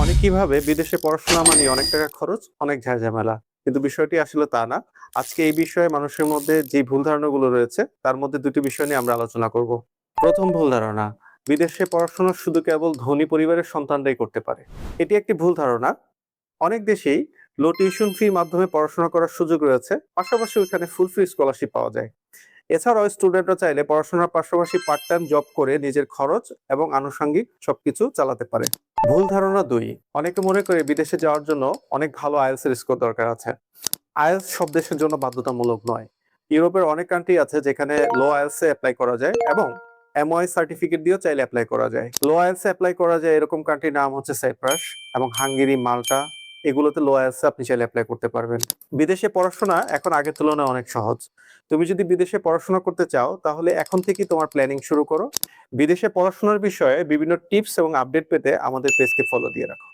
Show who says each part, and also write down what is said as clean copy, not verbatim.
Speaker 1: অনেকেই ভাবে বিদেশে পড়াশোনা মানেই অনেক টাকা খরচ, অনেক ঝামেলা। কিন্তু বিষয়টি আসলে তা না। আজকে এই বিষয়ে মানুষের মধ্যে যে ভুল ধারণাগুলো রয়েছে, তার মধ্যে ২ টি বিষয় নিয়ে আমরা আলোচনা করব। ১ম ভুল ধারণা, বিদেশে পড়াশোনা শুধু কেবল ধনী পরিবারের সন্তানরাই করতে পারে। এটি একটি ভুল ধারণা। অনেক দেশেই লো টিউশন ফির মাধ্যমে পড়াশোনা করার সুযোগ রয়েছে। পাশাপাশি ওখানে ফুল ফ্রি স্কলারশিপ পাওয়া যায়। এছাড়াও স্টুডেন্টরা চাইলে পড়াশোনার পাশাপাশি পার্ট টাইম জব করে নিজের খরচ এবং আনুষঙ্গিক সবকিছু চালাতে পারে। ভুল ধারণা ২, অনেকে মনে করে বিদেশে যাওয়ার জন্য অনেক ভালো আইএলটিএস এর স্কোর দরকার আছে। আইএলটিএস সব দেশের জন্য বাধ্যতামূলক নয়। ইউরোপের অনেক কান্ট্রি আছে যেখানে লো আইএলটিএস এ এপ্লাই করা যায় এবং এমওআই সার্টিফিকেট দিয়েও চাইলে এপ্লাই করা যায়। লো আইএলটিএস এ এপ্লাই করা যায় এরকম কান্ট্রির নাম হচ্ছে সাইপ্রাস এবং হাঙ্গেরি, মাল্টা। এগুলোতে লো আইএলটিএস এ আপনি চাইলে এপ্লাই করতে পারবেন। বিদেশে পড়াশোনা এখন আগের তুলনায় অনেক সহজ। তুমি যদি বিদেশে পড়াশোনা করতে চাও তাহলে এখন থেকেই তোমার প্ল্যানিং শুরু করো। বিদেশে পড়াশোনার বিষয়ে বিভিন্ন টিপস এবং আপডেট পেতে আমাদের পেজকে ফলো দিয়ে রাখো।